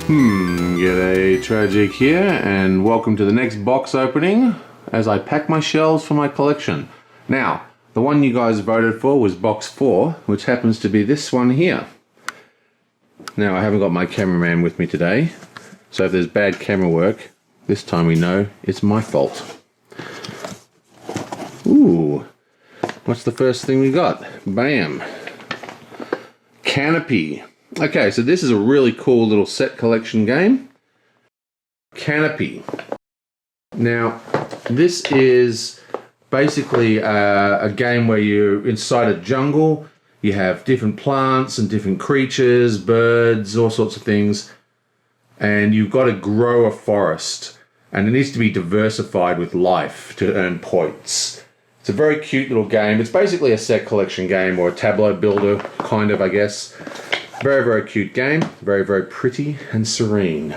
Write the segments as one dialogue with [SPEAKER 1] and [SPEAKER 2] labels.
[SPEAKER 1] G'day, Tragic here, and welcome to the next box opening as I pack my shelves for my collection. Now, the one you guys voted for was box 4, which happens to be this one here. Now, I haven't got my cameraman with me today, so if there's bad camera work, this time we know it's my fault. Ooh, what's the first thing we got? Bam! Canopy. Okay, so this is a really cool little set collection game. Canopy. Now, this is basically a game where you're inside a jungle. You have different plants and different creatures, birds, all sorts of things. And you've got to grow a forest. And it needs to be diversified with life to earn points. It's a very cute little game. It's basically a set collection game, or a tableau builder, kind of, I guess. Very, very cute game. Very, very pretty and serene.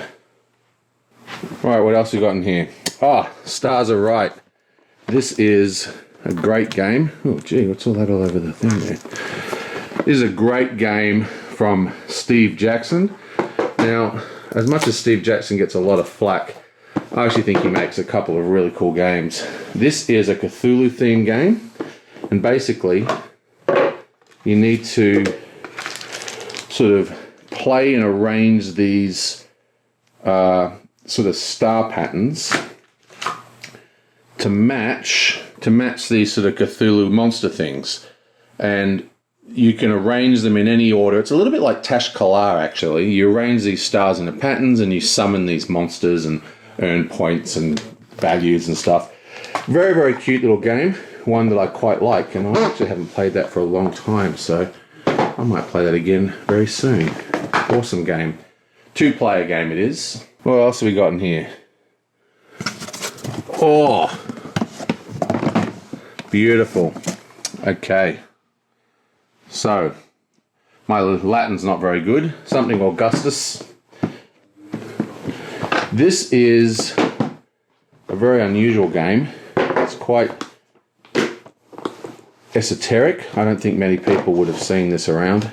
[SPEAKER 1] Right, what else we got in here? Ah, stars are right. This is a great game. Oh, gee, what's all that all over the thing there? This is a great game from Steve Jackson. Now, as much as Steve Jackson gets a lot of flack, I actually think he makes a couple of really cool games. This is a Cthulhu themed game, and basically you need to sort of play and arrange these sort of star patterns to match these sort of Cthulhu monster things, and you can arrange them in any order. It's a little bit like Tash Kalar, actually. You arrange these stars into patterns and you summon these monsters and earn points and values and stuff. Very, very cute little game, one that I quite like, and I actually haven't played that for a long time, so I might play that again very soon. Awesome game. 2-player game it is. What else have we got in here? Oh, beautiful. Okay. So, my Latin's not very good. Something Augustus. This is a very unusual game. It's quite esoteric. I don't think many people would have seen this around.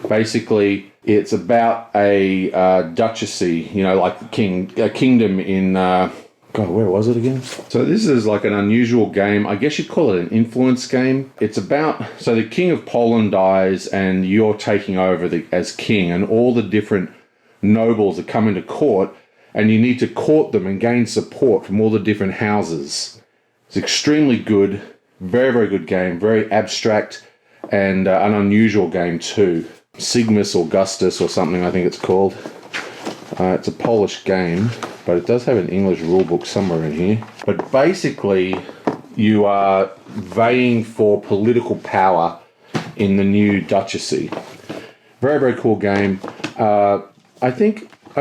[SPEAKER 1] Basically, it's about a duchy, you know, like a kingdom in, God, where was it again? So this is like an unusual game. I guess you'd call it an influence game. It's about, so the king of Poland dies and you're taking over as king, and all the different nobles are coming to court, and you need to court them and gain support from all the different houses. It's extremely good, very, very good game, very abstract, and an unusual game too. Sigus Augustus or something, I think it's called. It's a Polish game, but it does have an English rulebook somewhere in here. But basically, you are vying for political power in the new duchy. Very, very cool game. I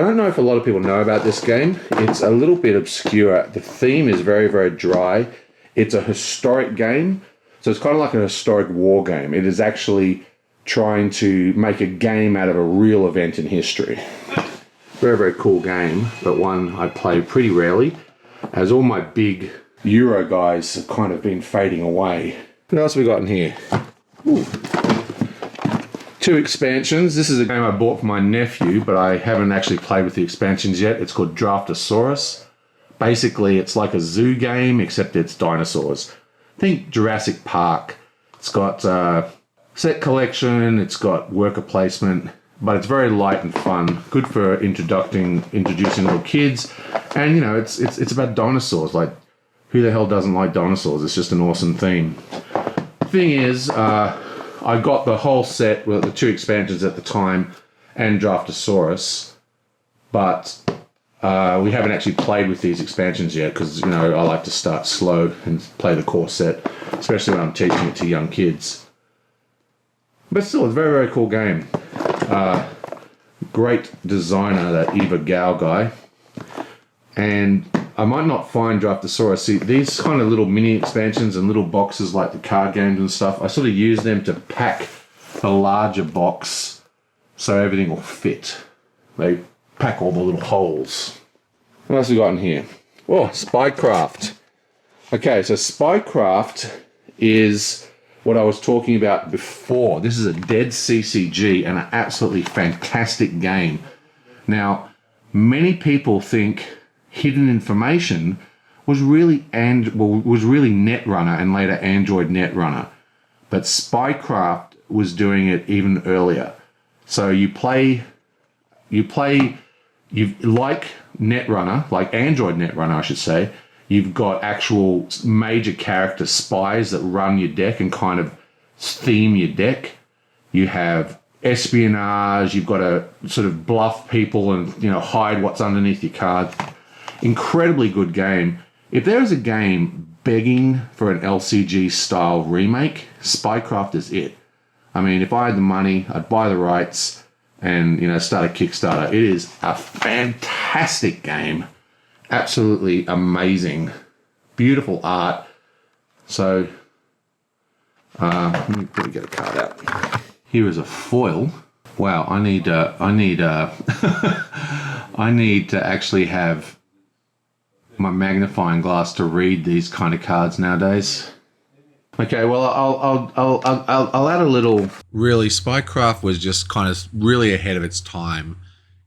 [SPEAKER 1] don't know if a lot of people know about this game. It's a little bit obscure. The theme is very, very dry. It's a historic game, so it's kind of like a historic war game. It is actually trying to make a game out of a real event in history. Very, very cool game, but one I play pretty rarely, as all my big Euro guys have kind of been fading away. What else have we got in here? Ooh. 2 expansions. This is a game I bought for my nephew, but I haven't actually played with the expansions yet. It's called Draftosaurus. Basically, it's like a zoo game, except it's dinosaurs. Think Jurassic Park. It's got set collection, it's got worker placement, but it's very light and fun. Good for introducing little kids. And, you know, it's about dinosaurs. Like, who the hell doesn't like dinosaurs? It's just an awesome theme. Thing is, I got the whole set, well, the 2 expansions at the time, and Draftosaurus, but we haven't actually played with these expansions yet, because, you know, I like to start slow and play the core set, especially when I'm teaching it to young kids. But still, it's a very, very cool game. Great designer, that Eva Gao guy. And I might not find Draftosaurus. See, these kind of little mini expansions and little boxes like the card games and stuff, I sort of use them to pack a larger box so everything will fit. They pack all the little holes. What else we got in here? Oh, Spycraft. Okay, so Spycraft is what I was talking about before. This is a dead CCG and an absolutely fantastic game. Now, many people think Hidden Information was really Netrunner and later Android Netrunner, but Spycraft was doing it even earlier. So you like Netrunner, like Android Netrunner, I should say. You've got actual major character spies that run your deck and kind of theme your deck. You have espionage. You've got to sort of bluff people and, you know, hide what's underneath your cards. Incredibly good game. If there is a game begging for an LCG style remake, Spycraft is it. I mean, if I had the money, I'd buy the rights and, you know, start a Kickstarter. It is a fantastic game. Absolutely amazing. Beautiful art. So, let me get a card out. Here is a foil. Wow, I need I need to actually have my magnifying glass to read these kind of cards nowadays. Okay, well, I'll add a little. Really, Spycraft was just kind of really ahead of its time.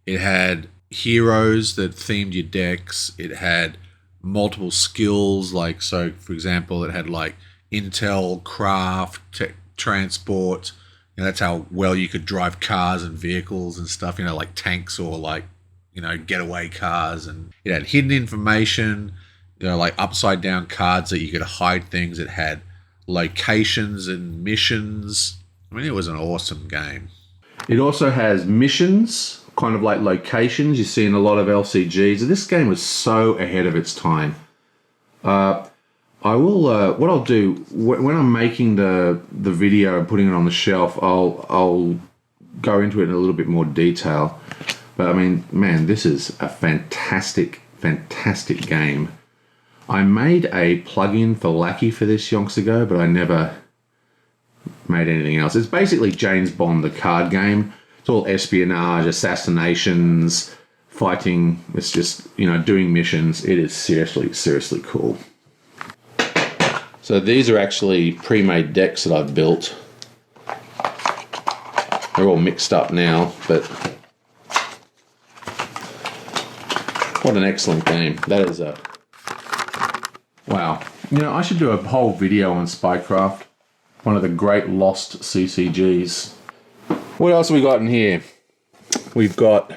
[SPEAKER 1] It had heroes that themed your decks. It had multiple skills, like, so for example, it had like intel, craft, transport. You know, that's how well you could drive cars and vehicles and stuff, you know, like tanks or like, you know, getaway cars. And it had hidden information, you know, like upside down cards that you could hide things. It had locations and missions. I mean, it was an awesome game. It also has missions, kind of like locations you see in a lot of LCGs. This game was so ahead of its time. I will. What I'll do when I'm making the video and putting it on the shelf, I'll go into it in a little bit more detail. But I mean, man, this is a fantastic game. I made a plugin for Lackey for this yonks ago, but I never made anything else. It's basically James Bond, the card game. It's all espionage, assassinations, fighting. It's just, you know, doing missions. It is seriously cool. So these are actually pre-made decks that I've built. They're all mixed up now, but what an excellent game. That is a... Wow. You know, I should do a whole video on Spycraft. One of the great lost CCGs. What else have we got in here? We've got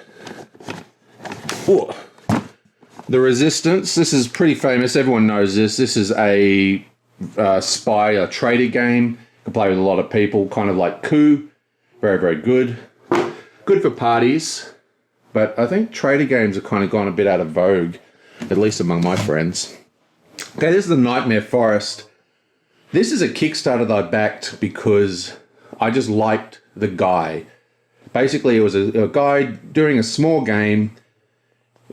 [SPEAKER 1] the Resistance. This is pretty famous. Everyone knows this. This is a trader game. You can play with a lot of people, kind of like Coup. Very good. Good for parties. But I think trader games have kind of gone a bit out of vogue, at least among my friends. Okay, this is the Nightmare Forest. This is a Kickstarter that I backed because I just liked the guy. Basically, it was a guy doing a small game.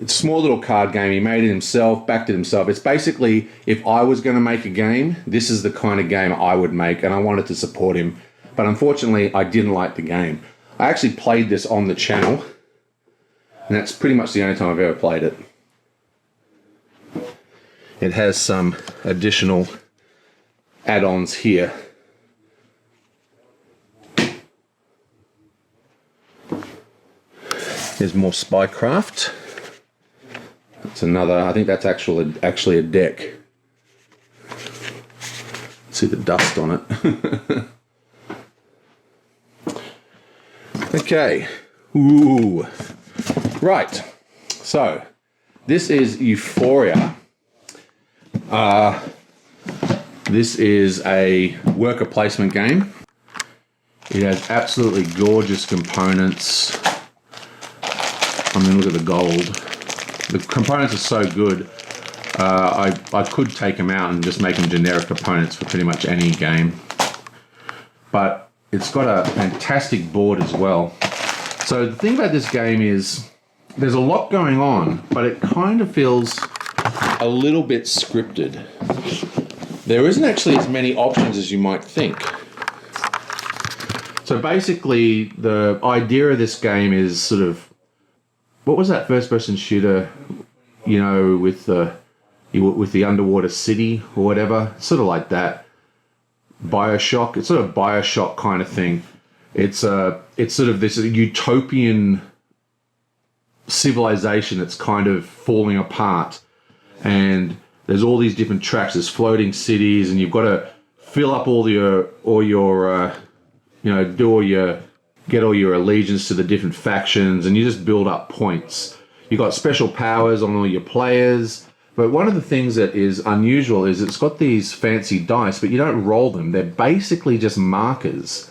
[SPEAKER 1] It's a small little card game. He made it himself, backed it himself. It's basically, if I was going to make a game, this is the kind of game I would make, and I wanted to support him. But unfortunately, I didn't like the game. I actually played this on the channel, and that's pretty much the only time I've ever played it. It has some additional add-ons here. There's more Spycraft. That's another, I think that's actually a deck. See the dust on it. Okay. Ooh. Right. So, this is Euphoria. This is a worker placement game. It has absolutely gorgeous components. I mean, look at the gold. The components are so good. I could take them out and just make them generic components for pretty much any game. But it's got a fantastic board as well. So the thing about this game is there's a lot going on, but it kind of feels a little bit scripted. There isn't actually as many options as you might think. So basically, the idea of this game is sort of, what was that first-person shooter, you know, with the underwater city or whatever? Sort of like that. Bioshock. It's sort of Bioshock kind of thing. It's sort of this utopian civilization that's kind of falling apart, and there's all these different tracks. There's floating cities, and you've got to fill up get all your allegiance to the different factions, and you just build up points. You got special powers on all your players. But one of the things that is unusual is it's got these fancy dice, but you don't roll them. They're basically just markers.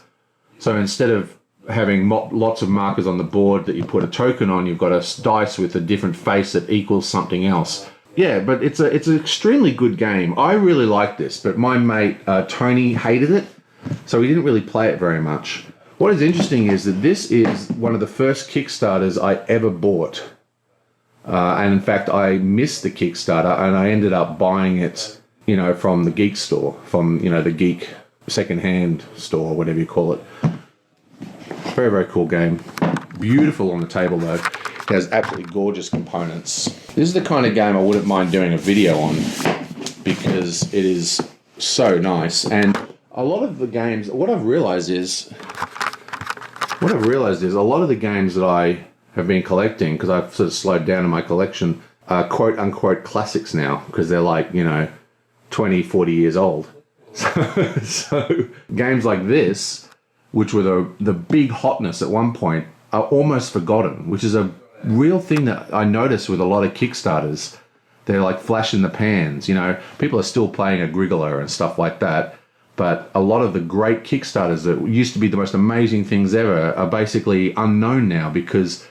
[SPEAKER 1] So instead of having lots of markers on the board that you put a token on, you've got a dice with a different face that equals something else. Yeah, but it's an extremely good game. I really like this, but my mate Tony hated it, so he didn't really play it very much. What is interesting is that this is one of the first Kickstarters I ever bought. And in fact, I missed the Kickstarter, and I ended up buying it, from the Geek store, from, the Geek second-hand store, whatever you call it. Very, very cool game. Beautiful on the table, though. It has absolutely gorgeous components. This is the kind of game I wouldn't mind doing a video on, because it is so nice. And a lot of the games, what I've realized is a lot of the games that I have been collecting, because I've sort of slowed down in my collection, are quote-unquote classics now, because they're like, 20, 40 years old. So games like this, which were the big hotness at one point, are almost forgotten, which is a real thing that I notice with a lot of Kickstarters. They're like flash in the pans, People are still playing a Grigolo and stuff like that, but a lot of the great Kickstarters that used to be the most amazing things ever are basically unknown now, because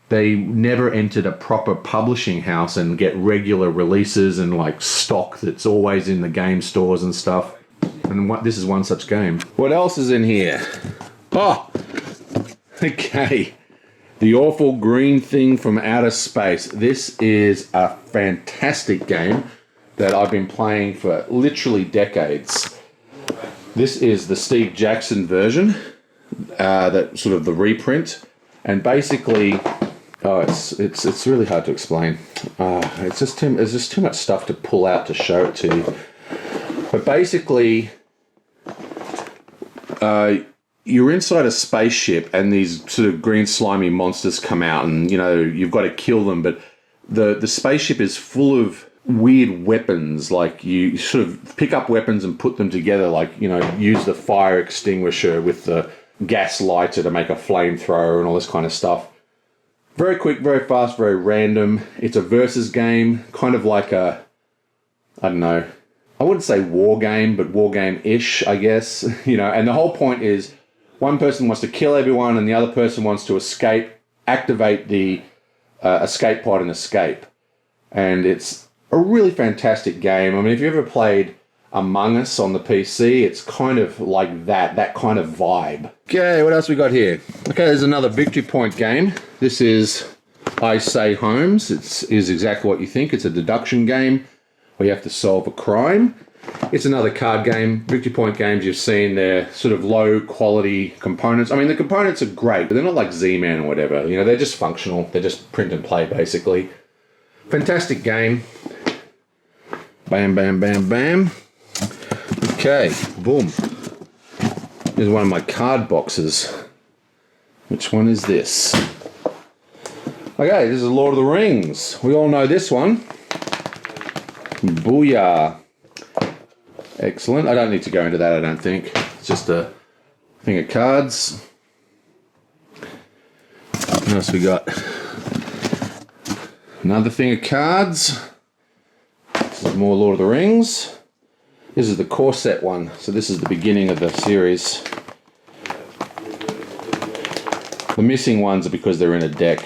[SPEAKER 1] they never entered a proper publishing house and get regular releases and like stock that's always in the game stores and stuff. And this is one such game. What else is in here? Oh, okay. The Awful Green Thing from Outer Space. This is a fantastic game that I've been playing for literally decades. This is the Steve Jackson version, that sort of the reprint, and basically, it's really hard to explain. There's just too much stuff to pull out to show it to you. But basically, you're inside a spaceship, and these sort of green slimy monsters come out, and you've got to kill them. But the spaceship is full of weird weapons. Like, you sort of pick up weapons and put them together, like, use the fire extinguisher with the gas lighter to make a flamethrower and all this kind of stuff. Very quick, very fast, very random. It's a versus game, kind of like I wouldn't say war game, but war game-ish, I guess. And the whole point is one person wants to kill everyone and the other person wants to escape, activate the escape pod and escape. And it's a really fantastic game. I mean, if you ever played Among Us on the PC, it's kind of like that kind of vibe. Okay, what else we got here? Okay, there's another Victory Point game. This is I Say Holmes. It is exactly what you think. It's a deduction game where you have to solve a crime. It's another card game. Victory Point games you've seen, they're sort of low quality components. I mean, the components are great, but they're not like Z-Man or whatever. They're just functional. They're just print and play, basically. Fantastic game. Bam, bam, bam, bam. Okay, boom. Here's one of my card boxes. Which one is this? Okay, this is Lord of the Rings. We all know this one. Booyah. Excellent. I don't need to go into that, I don't think. It's just a thing of cards. What else we got? Another thing of cards. This is more Lord of the Rings. This is the core set one. So this is the beginning of the series. The missing ones are because they're in a deck.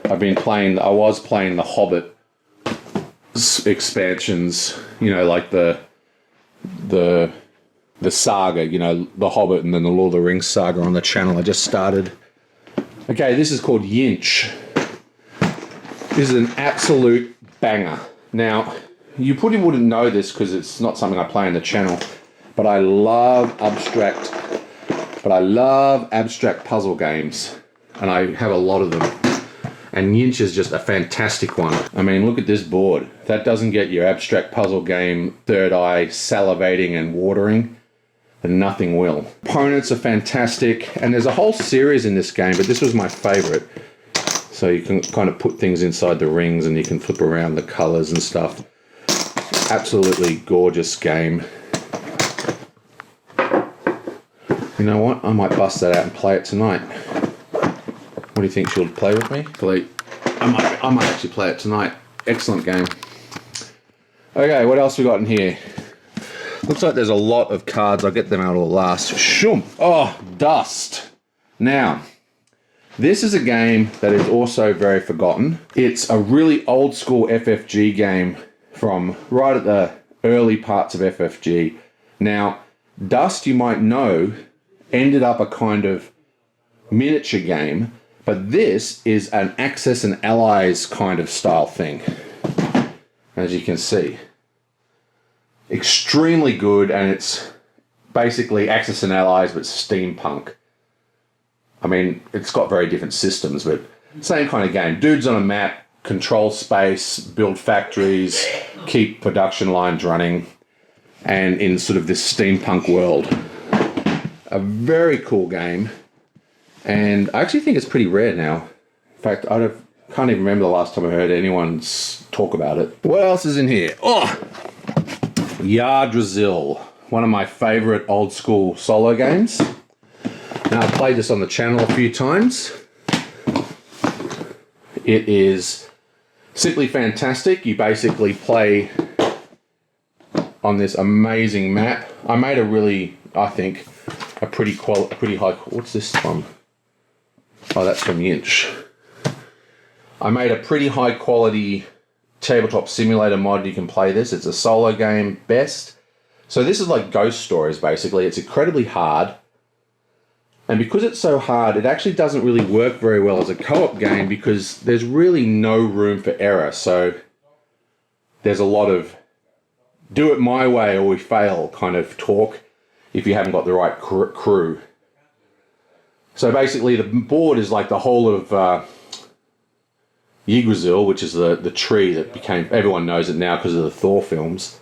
[SPEAKER 1] I was playing the Hobbit expansions, like the saga, the Hobbit and then the Lord of the Rings saga on the channel I just started. Okay, this is called Yinch. This is an absolute banger. Now, you probably wouldn't know this because it's not something I play on the channel, but I love abstract puzzle games, and I have a lot of them. And Yinch is just a fantastic one. I mean, look at this board. That doesn't get your abstract puzzle game third eye salivating and watering, and nothing will. Opponents are fantastic, and there's a whole series in this game, but this was my favorite. So you can kind of put things inside the rings and you can flip around the colors and stuff. Absolutely gorgeous game. You know what? I might bust that out and play it tonight. What do you think? She'll play with me? I might actually play it tonight. Excellent game. Okay, what else we got in here? Looks like there's a lot of cards. I'll get them out all last. Shoom! Oh, Dust. Now, this is a game that is also very forgotten. It's a really old school FFG game from right at the early parts of FFG. Now, Dust, you might know, ended up a kind of miniature game, but this is an Axis and Allies kind of style thing, as you can see. Extremely good, and it's basically Axis and Allies, but steampunk. I mean, it's got very different systems, but same kind of game. Dudes on a map, control space, build factories, keep production lines running, and in sort of this steampunk world. A very cool game, and I actually think it's pretty rare now. In fact, can't even remember the last time I heard anyone talk about it. What else is in here? Oh! Yggdrasil, one of my favorite old school solo games. Now, I've played this on the channel a few times. It is simply fantastic. You basically play on this amazing map. I made a really, I think, a pretty high. What's this from? Oh, that's from Yinch. I made a pretty high quality tabletop simulator mod. You can play this. It's a solo game best. So this is like Ghost Stories basically. It's incredibly hard. And because it's so hard, it actually doesn't really work very well as a co-op game because there's really no room for error. So there's a lot of do it my way or we fail kind of talk if you haven't got the right crew. So basically the board is like the whole of Yggdrasil, which is the tree that became, everyone knows it now because of the Thor films.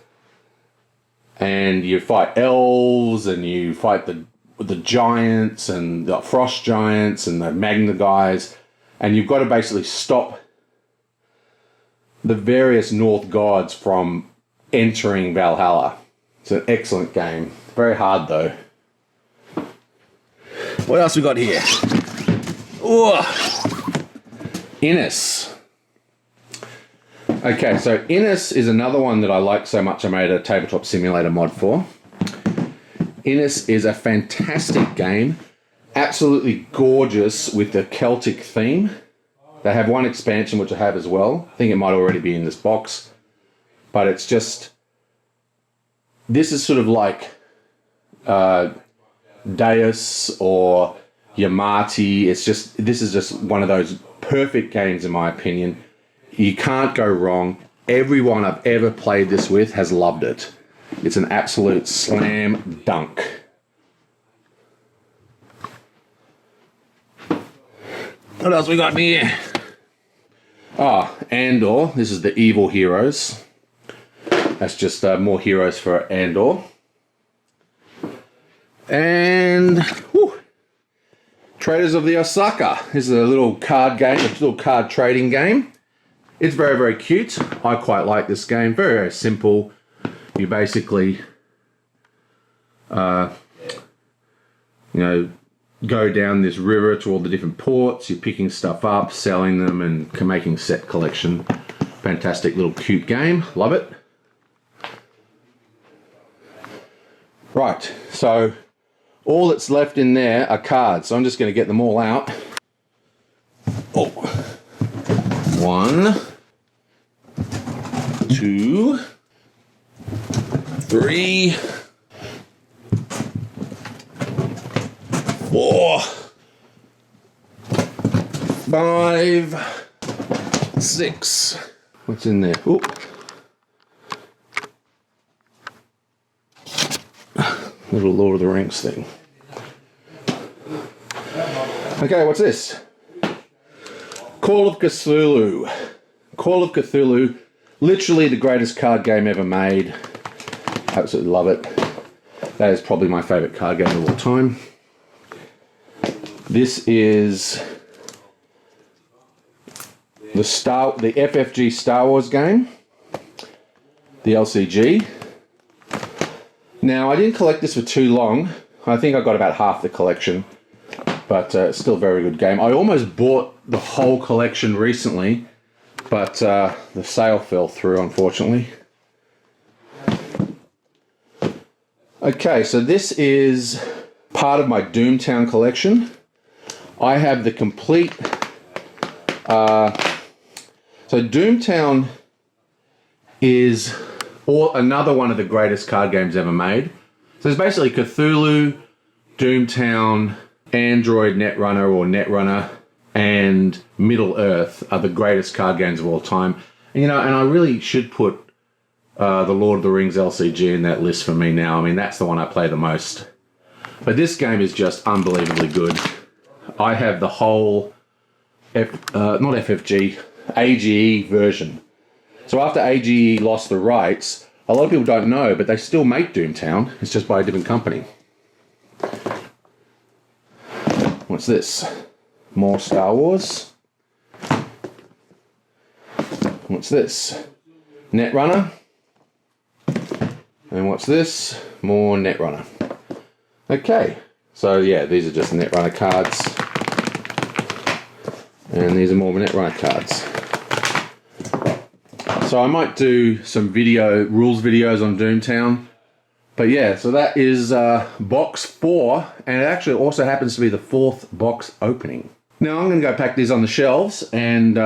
[SPEAKER 1] And you fight elves and you fight the giants and the frost giants and the magna guys, and you've got to basically stop the various North gods from entering Valhalla. It's an excellent game. Very hard though. What else we got here? Innis. Okay, so Innis is another one that I like so much I made a tabletop simulator mod for. Innis is a fantastic game, absolutely gorgeous with the Celtic theme. They have one expansion which I have as well. I think it might already be in this box, but it's just, this is sort of like Deus or Yamati. This is just one of those perfect games in my opinion. You can't go wrong. Everyone I've ever played this with has loved it. It's an absolute slam dunk. What else we got in here? Andor. This is the evil heroes. That's just more heroes for Andor. And Traders of the Osaka. This is a little card game, a little card trading game. It's very, very cute. I quite like this game. Very, very simple. You basically, go down this river to all the different ports. You're picking stuff up, selling them, and making set collection. Fantastic little cute game. Love it. Right, so all that's left in there are cards. So I'm just going to get them all out. Oh. 1, 2, 3, 4, 5, 6. What's in there? Ooh. Little Lord of the Rings thing. Okay, what's this? Call of Cthulhu. Call of Cthulhu, literally the greatest card game ever made. Absolutely love it. That is probably my favorite card game of all time. This is the FFG Star Wars game, the LCG. Now, I didn't collect this for too long. I think I got about half the collection, but it's still a very good game. I almost bought the whole collection recently, but the sale fell through, unfortunately. Okay, so this is part of my Doomtown collection. I have the complete... So Doomtown is another one of the greatest card games ever made. So it's basically Cthulhu, Doomtown, Android Netrunner or Netrunner, and Middle Earth are the greatest card games of all time. And, you know, and I really should put the Lord of the Rings LCG in that list for me now. I mean, that's the one I play the most. But this game is just unbelievably good. I have the whole, not FFG, AGE version. So after AGE lost the rights, a lot of people don't know, but they still make Doomtown. It's just by a different company. What's this? More Star Wars. What's this? Netrunner. And what's this? More Netrunner. Okay, so yeah, these are just Netrunner cards. And these are more Netrunner cards. So I might do some rules videos on Doomtown. But yeah, so that is box 4, and it actually also happens to be the 4th box opening. Now I'm going to go pack these on the shelves and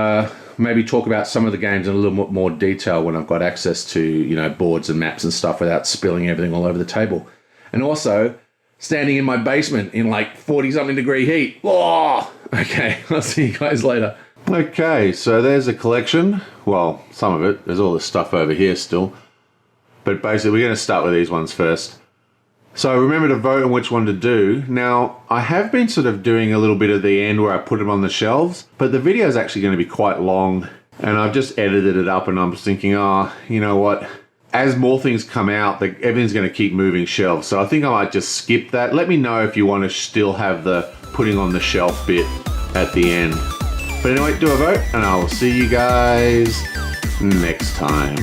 [SPEAKER 1] maybe talk about some of the games in a little bit more detail when I've got access to, you know, boards and maps and stuff without spilling everything all over the table. And also, standing in my basement in like 40-something degree heat. Oh! Okay, I'll see you guys later. Okay, so there's a collection. Well, some of it. There's all this stuff over here still. But basically, we're going to start with these ones first. So remember to vote on which one to do. Now, I have been sort of doing a little bit at the end where I put them on the shelves, but the video is actually going to be quite long, and I've just edited it up, and I'm just thinking, oh, you know what? As more things come out, everything's going to keep moving shelves. So I think I might just skip that. Let me know if you want to still have the putting on the shelf bit at the end. But anyway, do a vote, and I will see you guys next time.